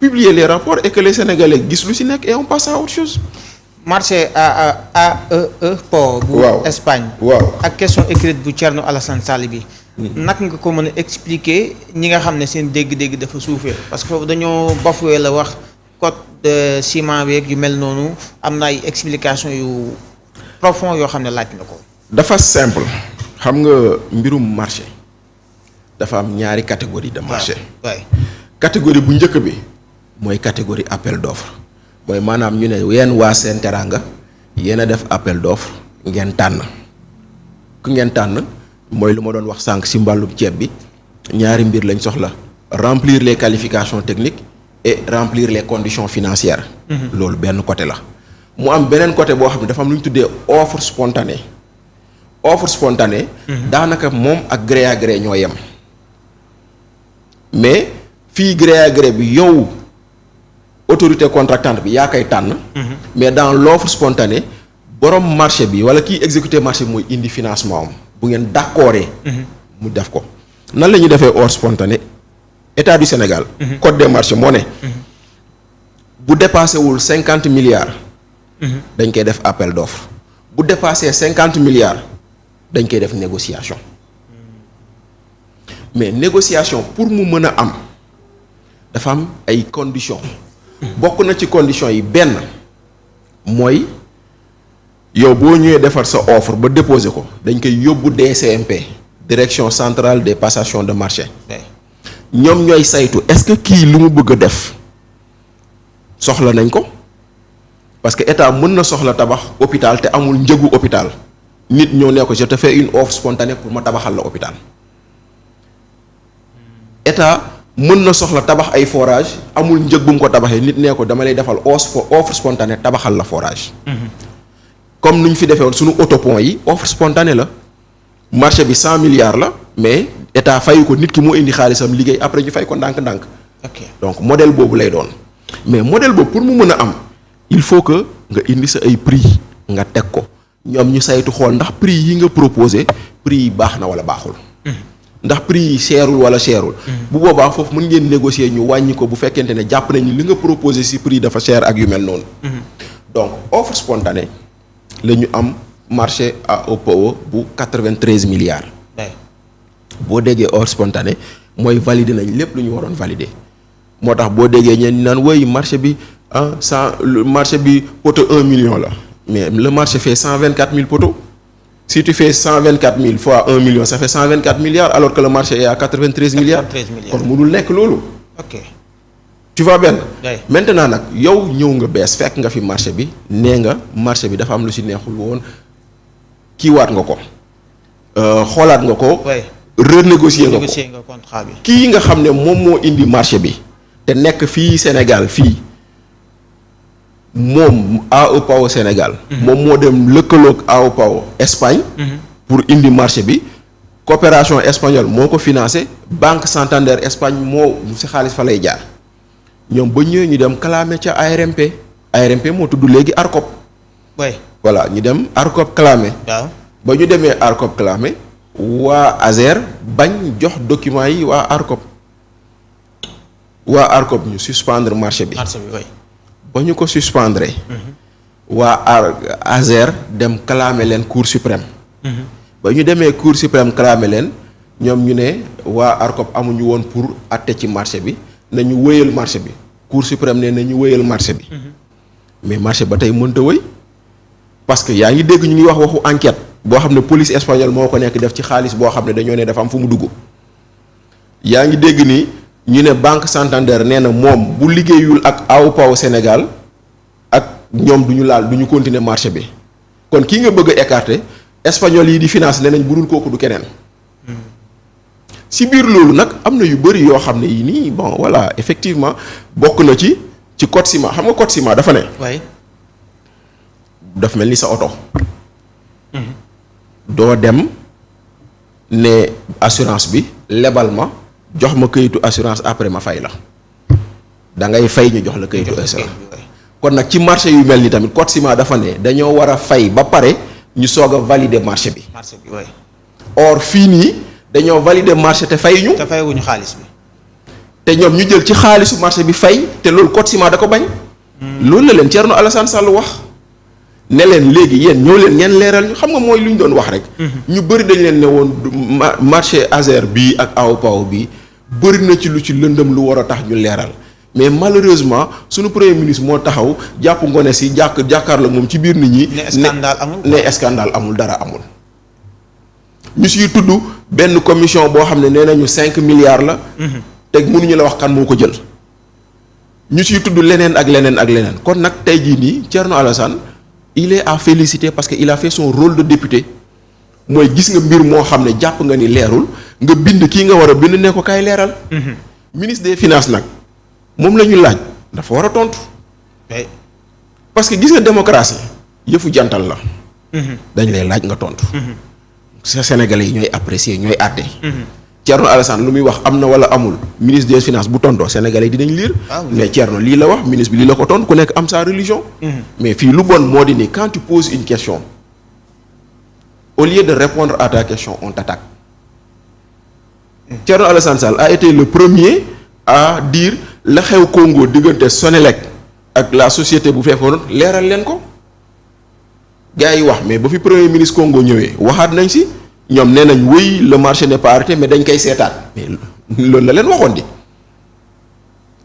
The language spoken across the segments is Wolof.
publier les rapports et que les Sénégalais gis lu ci nekk et on passe à autre chose. marché AEE port bu Espagne. waaw ak question écrite bu Thierno Alassane Sall bi. naka nga ko mën a expliquer ñi nga xam ne seen dégg-dégg dafa suufee parce que foofu dañoo bafoué la wax code de ciment beeg yu mel noonu am na ay explication yu profond yoo xam ne laaj na ko. dafa simple xam nga mbirum marché dafa am ñaari catégorie de marché. waay catégorie bu njëkk bi mooy catégorie appel d'offre mooy maanaam ñu ne yéen waa Sen Teranga yéen a def appel d'offre ngeen tànn ku ngeen tànn mooy lu ma doon wax sànq ci mbàllum ceeb bi ñaari mbir lañ soxla remplir les qualifications techniques et remplir les conditions financières. loolu benn côté la. mu am beneen côté boo xam ne dafa am lu ñu tuddee offre spontanée offre spontanée. daanaka moom ak gré à gré ñoo yem mais fii gré à gré bi yow autorité contractante bi yaa koy tànn. mais dans l'offre spontanée borom marché bi wala kiy exécuter marché bi mooy indi financement am bu ngeen d'accordé mu def ko nan la ñuy defee offre spontanée état du Sénégal. code des marchés moo ne. bu dépassé wul 50 milliards. dañ koy def appel d'offre bu dépassé 50 milliards dañ koy def négociation mais négociation pour mu mën a am dafa am ay conditions. bokk na ci conditions yi benn mooy yow boo ñëwee defar sa offre ba déposer ko dañ koy yóbbu DCMP direction centrale des passations de marché. ñoom ñooy saytu est-ce que kii lu mu bëgg a def soxla nañ ko. parce que état mën na soxla tabax hôpital te amul njëgu hôpital nit ñoo ne ko je te fais une offre spontanée pour ma tabaxal la hôpital état mën na soxla tabax ay forage amul njëg bu mu ko tabaxee nit nee ko dama lay defal offre spontanée tabaxal la forage. comme nu ñu fi defee woon suñu autopont yi offre spontanée la marché bi 100 milliards la mais état fayu ko nit ki moo indi xaalisam liggéey après ñu fay ko ndànk-ndànk. ok donc modèle boobu lay doon mais modèle boobu pour mu mën a am. il faut que nga indi sa ay prix nga teg ko ñoom ñu saytu xool ndax prix yi nga proposé prix yi baax na wala baaxul. ndax prix yi seerul wala seerul. bu boobaa foofu mën ngeen négocier ñu wàññi ko bu fekkente ne jàpp nañu li nga proposé ci prix dafa cher ak yu mel noonu. donc offre spontanée la ñu am marché à OPO bu 93 milliards. boo déggee offre spontanée mooy valider nañ lépp lu ñu waroon valider moo tax boo déggee ñeen naan woy marché bi. le marché bi poteau 1 million là mais le marché fait 124 000 poteaux si tu fais 124 000 fois 1 million ça fait 124 milliards alors que le marché est à 93 milliards kon mënul nekk loolu. ok tu vois benn. maintenant nag yow ñëw nga bees fekk nga fi marché bi nee nga marché bi dafa am lu ci neexul woon kiiwaat nga ko xoolaat nga ko. renégocier nga ko contrat bi. kii nga xam ne moom moo indi marché bi te nekk fii Sénégal fii. moom AOPAO Sénégal. moom moo dem lëkkaloog AOPAO Espagne. pour indi marché bi. coopération espagnole moo ko financé Banque Santander Espagne moo ci xaalis fa lay jaar ñoom ba ñëwee ñu dem clamé ca ARMP. ARMP moo tudd léegi ARCOP. voilà ñu dem ARCOP clamé. waaw ba ñu demee ARCOP clamé waa ASER bañ jox documents yi waa ARCOP. waa ARCOP ñu suspendre marché bi. ba ñu ko suspendre. waa ASER dem clamer leen Cour suprême. ba ñu demee Cour suprême clamer leen ñoom ñu ne waa ARCOP amuñu woon pour atte ci marché bi nañu wëyal marché bi Cour suprême ne nañu wëyal marché bi. mais marché ba tey mënta wëy parce que yaa ngi dégg ñu ngi wax waxu enquête boo xam ne police espagnole moo ko nekk def ci xaalis boo xam ne dañoo ne dafa am fu mu dugg. yaa ngi dégg ni. ñu ne Banque Santander nee na moom bu liggéeyul ak AOPAO Sénégal ak ñoom du ñu laal du ñu continuer marché bi kon kii nga bëgg a écarter espagnol yi di finance nee nañ bu dul kooku du keneen. ci biir loolu nag am na yu bëri yoo xam ne yii nii bon voilà effectivement bokk na ci code ciment xam nga code ciment dafa ne. waay daf mel ni sa oto. doo dem ne assurance bi lebal ma. jox ma këyitu assurance après ma fay la da ngay fay ñu jox la këyitu assurance kon nag ci marché yu mel ni tamit code ciment dafa ne dañoo war a fay ba pare ñu soog a valider marché bi. or fii nii dañoo valider marché te fayuñu. te fayuñu xaalis bi. te ñoom ñu jël ci xaalisu marché bi fay te loolu code ciment da ko bañ. loolu la leen Thierno Alassane Sall wax ne leen léegi yéen ñëw leen ngeen leeral ñu xam nga mooy lu ñu doon wax rek. ñu bëri dañ leen ne woon marché Azer bii ak Aopaw bii bëri na ci lu ci lëndëm lu war a tax ñu leeral mais malheureusement sunu premier ministre moo taxaw jàpp ngone si jàkkaar la moom ci biir nit ñi. ne scandale amul dara amul. ñu siy tudd benn commission boo xam ne nee nañu 5 milliards la. te mënuñu la wax kan moo ko jël. ñu siy tudd leneen ak leneen ak leneen kon nag tey jii nii Thierno Alassane il est à féliciter parce que il a fait son rôle de député mooy gis nga mbir moo xam ne jàpp nga ni leerul nga bind kii nga war a bind ne ko kaay leeral. ministre des finances nag moom la ñu laaj dafa war a tontu. parce que gis nga démocratie yëfu jantal la. dañ lay laaj nga tontu. sa Sénégalais yi ñooy apprécier ñooy àtte. Thierno Alassane lu muy wax am na wala amul ministre des finances bu tontoo Sénégalais yi dinañ lire. mais Thierno lii la wax ministre bi lii la ko tontu ku nekk am sa religion. mais fii lu bon moo di ni quand tu poses une question au lieu de répondre à ta question on t'attaque. Thierno Alassane Sall a été le premier à dire la xew Congo diggante Senelec ak la société bu fekkoon leeral leen ko gars yi wax mais ba fi premier ministre Congo ñëwee waxaat nañ si. ñoom nee nañ oui le marché n'est pas arrêté mais dañ koy seetaat mais loolu la leen waxoon di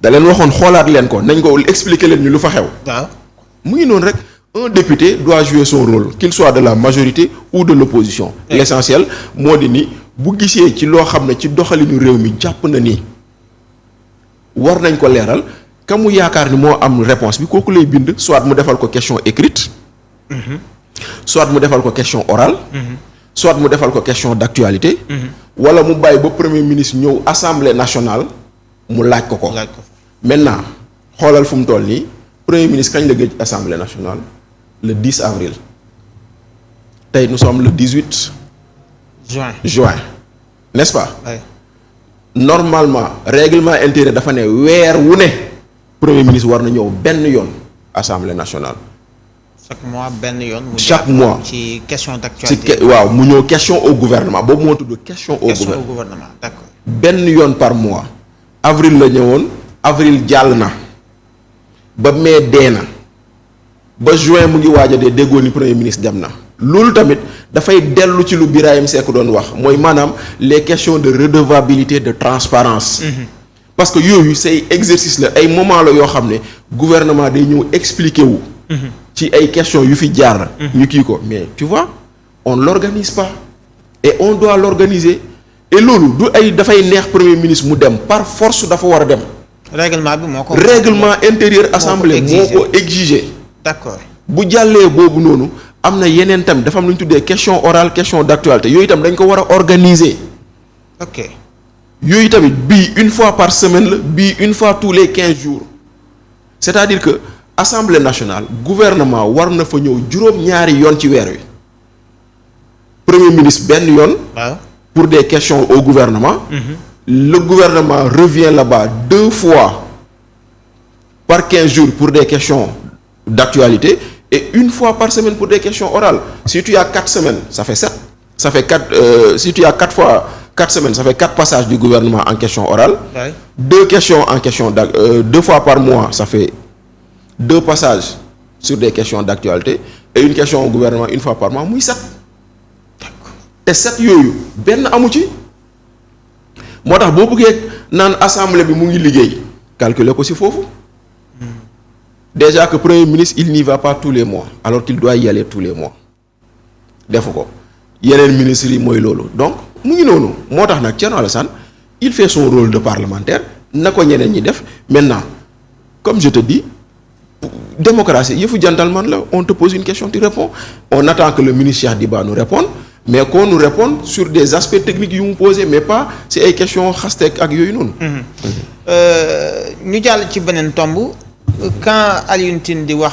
da leen waxoon xoolaat leen ko nañ ko expliquer leen ñu lu fa xew. waaw mu ngi noonu rek un député doit jouer son rôle qu'il soit de la majorité ou de l'opposition. L'essentiel moo di ni bu gisee ci loo xam ne ci doxalinu réew mi jàpp na ni war nañ ko leeral ka mu yaakaar ni moo am réponse bi kooku lay bind soit mu defal ko question écrite. soit mu defal ko question orale. soit mu defal ko question d'actualité. wala mu bàyyi ba premier ministre ñëw assemblée nationale mu laaj ko ko. maintenant xoolal fu mu toll nii premier ministre kañ la gëj assemblée nationale le 10 avril tey nous sommes le 18 juin n'est-ce pas. Oui. Normalement règlement intérieur dafa ne weer wu ne premier ministre war na ñëw benn yoon assemblée nationale. chaque mois benn yoon. chaque mois ci question d'actualité. waaw mu ñëw question au gouvernement boobu moo tudd question au gouvernement d'accord. benn yoon par mois. avril la ñëwoon avril jàll na ba mai dee na ba juin mu ngi waaj a dee déggoo ni premier ministre dem na. loolu tamit dafay dellu ci lu Birahim Seck doon wax mooy maanaam les questions de redevabilité de transparence parce que yooyu say exercice la ay moment la yoo xam ne gouvernement day ñëw expliquer wu. ci ay questions yu fi jaar. ñu kii ko mais tu vois on l'organise pas et on doit l'organiser et loolu du ay dafay neex premier ministre mu dem par force dafa war a dem. règlement bi moo ko. règlement intérieur assemblée moo ko exiger. d'accord bu jàllee boobu noonu am na yeneen tamit dafa am lu ñu tuddee question orale question d'actualité yooyu tam dañ ko war a organiser. ok yooyu tamit bii une fois par semaine la bii une fois tous les 15 jours c'est-à-dire que. Assemblée nationale gouvernement war na fa ñëw juróom-ñaari yoon ci weer wi premier ministre benn yoon. waaw pour des questions au gouvernement. Le gouvernement revient là-bas 2 fois par 15 jours pour des questions d'actualité et une fois par semaine pour des questions orales si tu as 4 semaines ça fait 7 ça fait 4 si tu as 4 fois 4 semaines ça fait 4 passages du gouvernement en question orale. Ouais. 2 questions en question 2 fois par mois ça fait 2 passages sur des questions d'actualité et une question au gouvernement une fois par mois muy 7 te 7 yooyu benn amu ci moo tax boo bëggee naan assemblée bi mu ngi liggéey calculer ko ci foofu déjà que premier ministre il n'y va pas tous les mois alors qu'il doit y aller tous les mois defu ko yeneen ministres yi mooy loolu donc mu ngi noonu moo tax nag Thierno Alassane il fait son rôle de parlementaire na ko ñeneen ñi def maintenant comme je te dis démocratie yëfu gentleman la on te pose une question tu réponds on attend que le ministre Cheikh Diba nous réponde mais qu'on nous réponde sur des aspects techniques yu mu posé mais pas si ay questions xasteek ak yooyu noonu. ñu jàll ci beneen tomb quand Alioune Tine di wax.